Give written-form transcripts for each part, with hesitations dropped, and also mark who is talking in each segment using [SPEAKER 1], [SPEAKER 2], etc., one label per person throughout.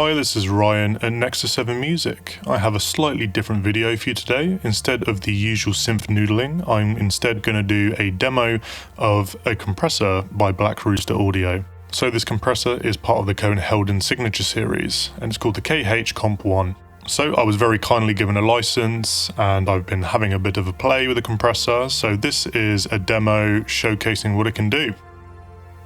[SPEAKER 1] Hi, this is Ryan at Nexus 7 Music. I have a slightly different video for you today. Instead of the usual synth noodling, I'm instead going to do a demo of a compressor by Black Rooster Audio. So this compressor is part of the Koen Heldens signature series, and it's called the KH-COMP1. So I was very kindly given a license, and I've been having a bit of a play with the compressor, so this is a demo showcasing what it can do.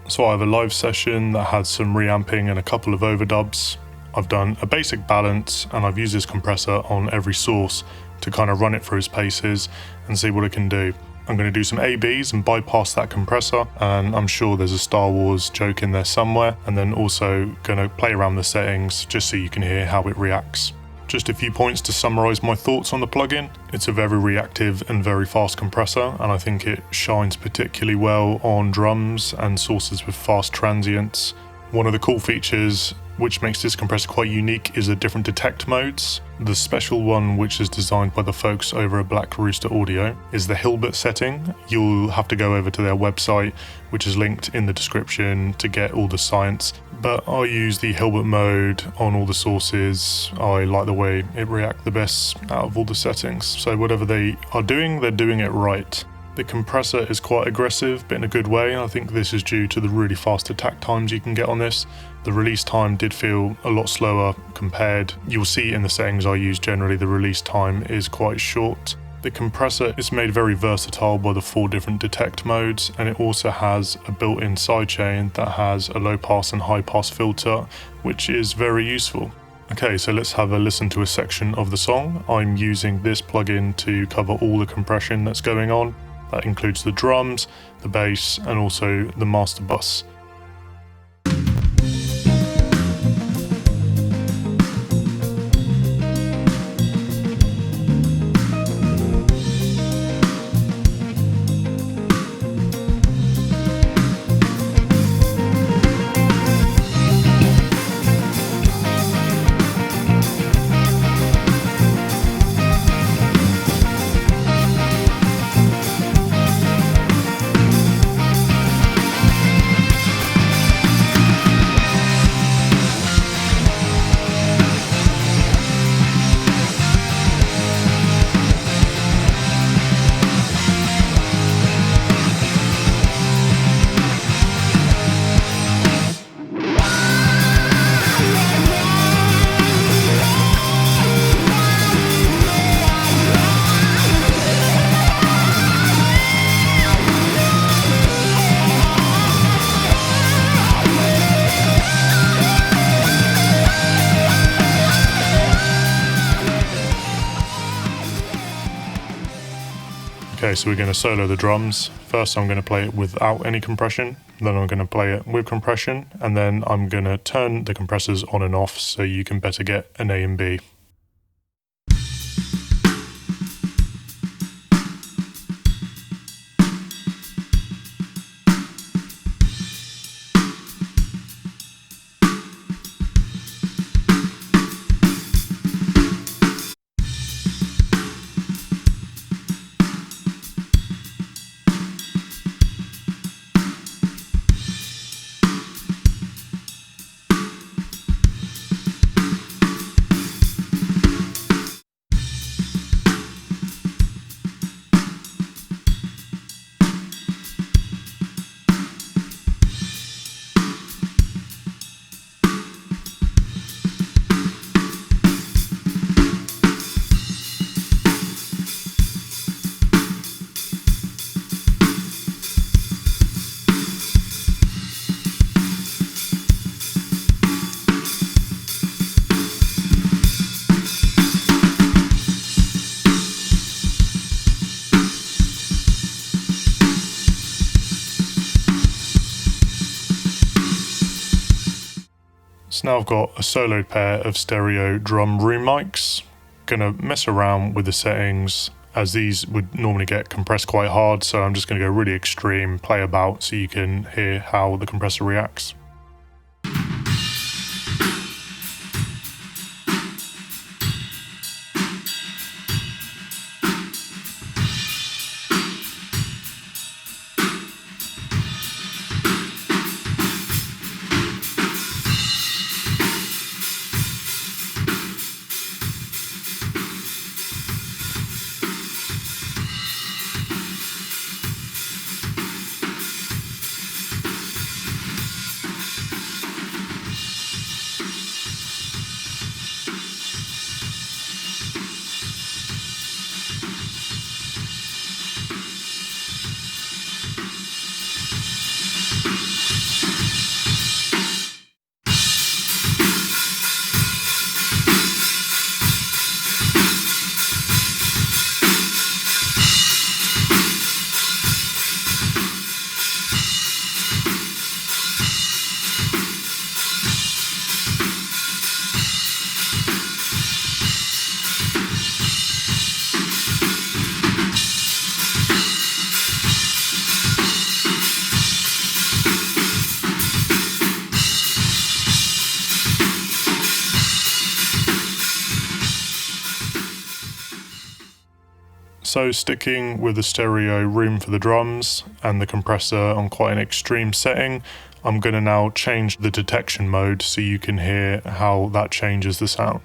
[SPEAKER 1] So I have a live session that had some reamping and a couple of overdubs. I've done a basic balance, and I've used this compressor on every source to kind of run it through its paces and see what it can do. I'm going to do some ABs and bypass that compressor, and I'm sure there's a Star Wars joke in there somewhere, and then also going to play around the settings just so you can hear how it reacts. Just a few points to summarize my thoughts on the plugin. It's a very reactive and very fast compressor, and I think it shines particularly well on drums and sources with fast transients. One of the cool features which makes this compressor quite unique is the different detect modes. The special one, which is designed by the folks over at Black Rooster Audio, is the Hilbert setting. You'll have to go over to their website, which is linked in the description, to get all the science. But I use the Hilbert mode on all the sources. I like the way it reacts the best out of all the settings. So whatever they are doing, they're doing it right. The compressor is quite aggressive, but in a good way. I think this is due to the really fast attack times you can get on this. The release time did feel a lot slower compared. You'll see in the settings I use generally, the release time is quite short. The compressor is made very versatile by the 4 different detect modes, and it also has a built-in sidechain that has a low pass and high pass filter, which is very useful. Okay, so let's have a listen to a section of the song. I'm using this plugin to cover all the compression that's going on. That includes the drums, the bass, and also the master bus. Okay, so we're going to solo the drums. First I'm going to play it without any compression, then I'm going to play it with compression, and then I'm going to turn the compressors on and off so you can better get an A and B. So now I've got a soloed pair of stereo drum room mics. Gonna mess around with the settings, as these would normally get compressed quite hard, so I'm just gonna go really extreme, play about so you can hear how the compressor reacts. So sticking with the stereo room for the drums and the compressor on quite an extreme setting, I'm going to now change the detection mode so you can hear how that changes the sound.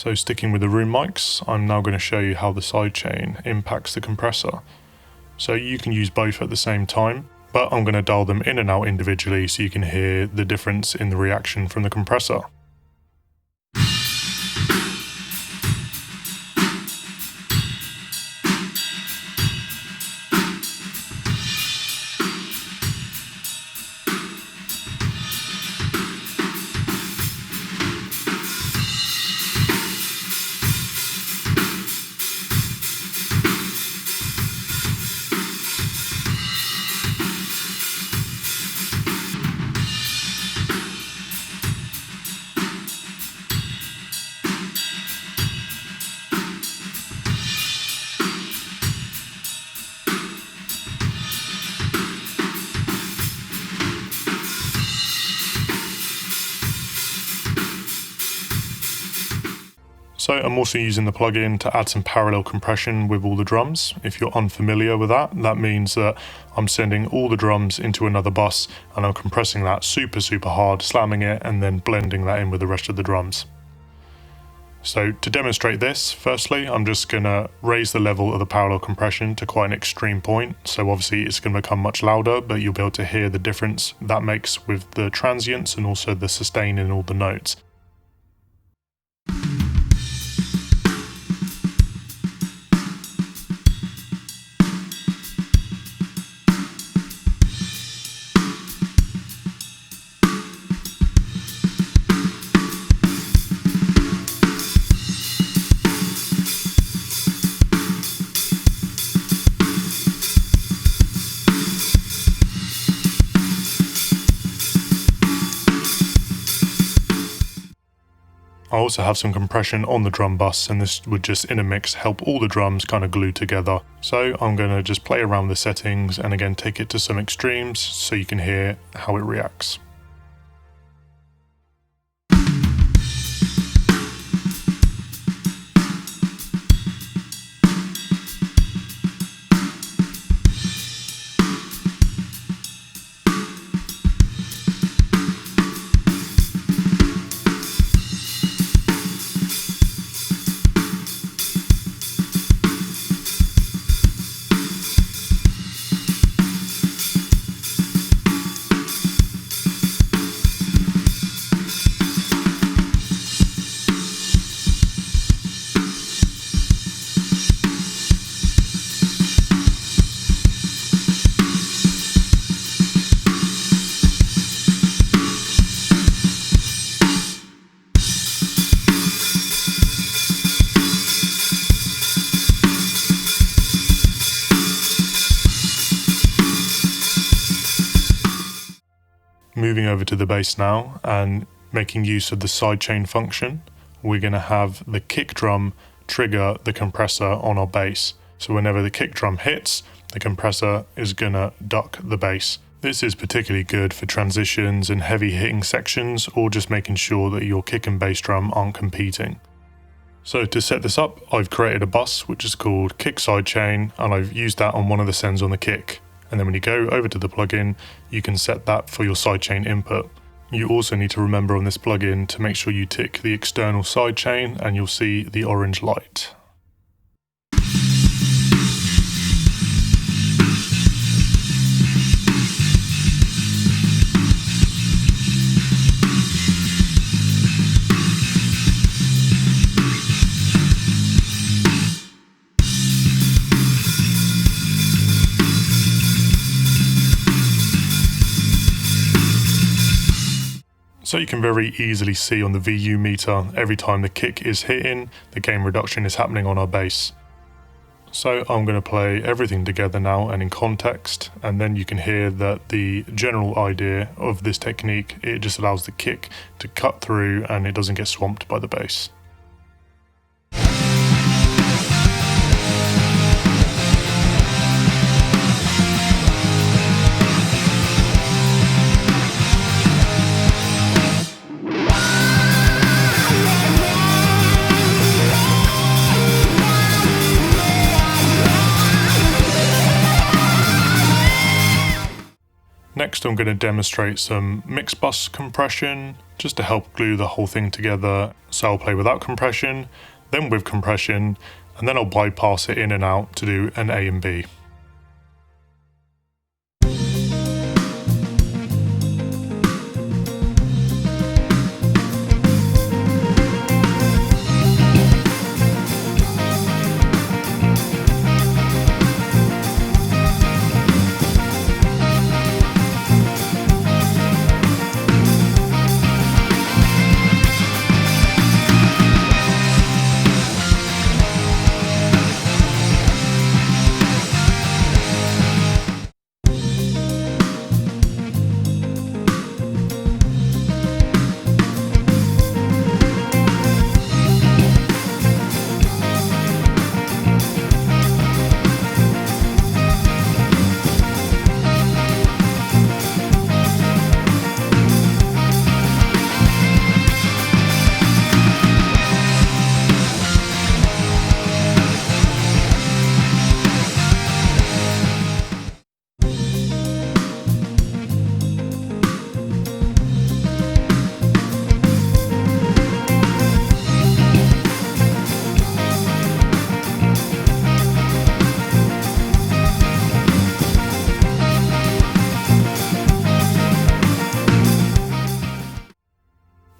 [SPEAKER 1] So sticking with the room mics, I'm now going to show you how the sidechain impacts the compressor. So you can use both at the same time, but I'm going to dial them in and out individually so you can hear the difference in the reaction from the compressor. So I'm also using the plugin to add some parallel compression with all the drums. If you're unfamiliar with that, that means that I'm sending all the drums into another bus and I'm compressing that super hard, slamming it, and then blending that in with the rest of the drums. So to demonstrate this, firstly, I'm just going to raise the level of the parallel compression to quite an extreme point. So obviously it's going to become much louder, but you'll be able to hear the difference that makes with the transients and also the sustain in all the notes. I also have some compression on the drum bus, and this would just in a mix help all the drums kind of glue together. So I'm going to just play around the settings and again take it to some extremes so you can hear how it reacts. Moving over to the bass now and making use of the sidechain function, we're going to have the kick drum trigger the compressor on our bass. So whenever the kick drum hits, the compressor is going to duck the bass. This is particularly good for transitions and heavy hitting sections, or just making sure that your kick and bass drum aren't competing. So to set this up, I've created a bus which is called kick sidechain, and I've used that on one of the sends on the kick. And then when you go over to the plugin, you can set that for your sidechain input. You also need to remember on this plugin to make sure you tick the external sidechain, and you'll see the orange light. So you can very easily see on the VU meter every time the kick is hitting, the gain reduction is happening on our bass. So I'm going to play everything together now and in context, and then you can hear that the general idea of this technique, it just allows the kick to cut through and it doesn't get swamped by the bass. Next, I'm going to demonstrate some mix bus compression, just to help glue the whole thing together. So I'll play without compression, then with compression, and then I'll bypass it in and out to do an A and B.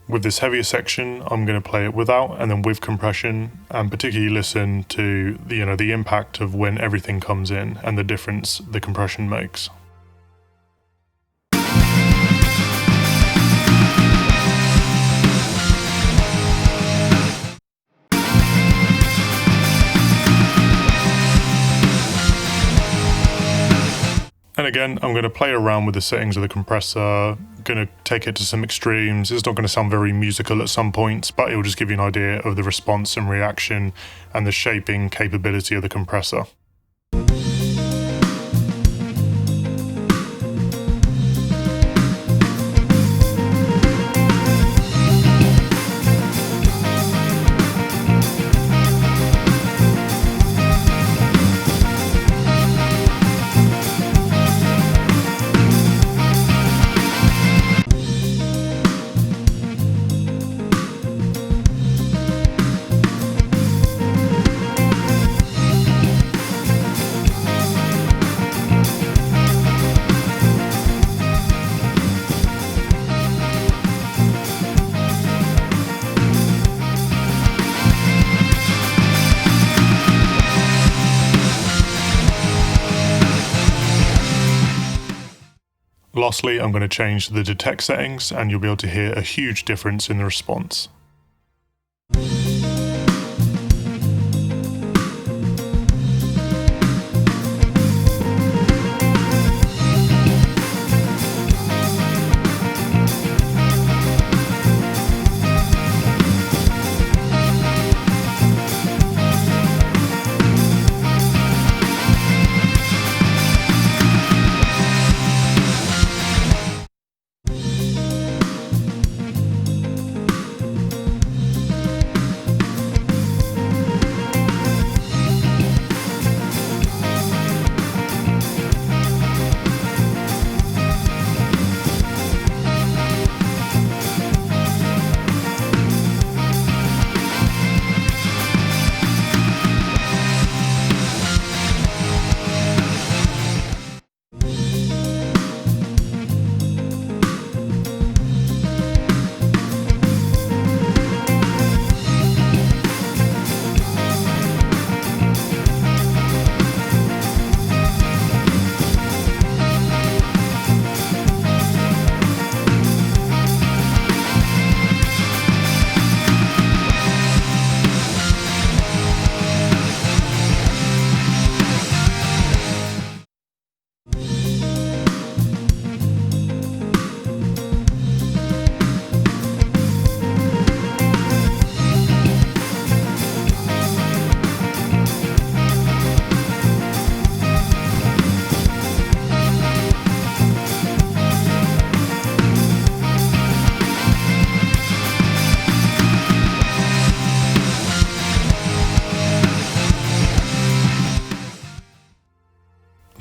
[SPEAKER 1] With this heavier section, I'm going to play it without and then with compression, and particularly listen to the impact of when everything comes in and the difference the compression makes. And again, I'm going to play around with the settings of the compressor, going to take it to some extremes. It's not going to sound very musical at some points, but it will just give you an idea of the response and reaction and the shaping capability of the compressor. Lastly, I'm going to change the detect settings and you'll be able to hear a huge difference in the response.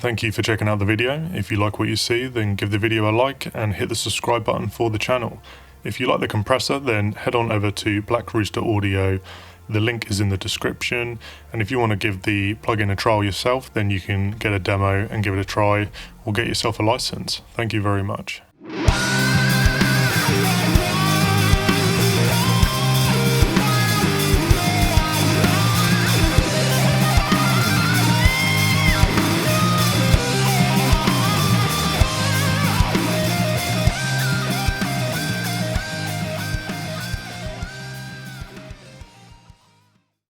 [SPEAKER 1] Thank you for checking out the video. If you like what you see, then give the video a like and hit the subscribe button for the channel. If you like the compressor, then head on over to Black Rooster Audio. The link is in the description, and if you want to give the plugin a trial yourself, then you can get a demo and give it a try or get yourself a license. Thank you very much.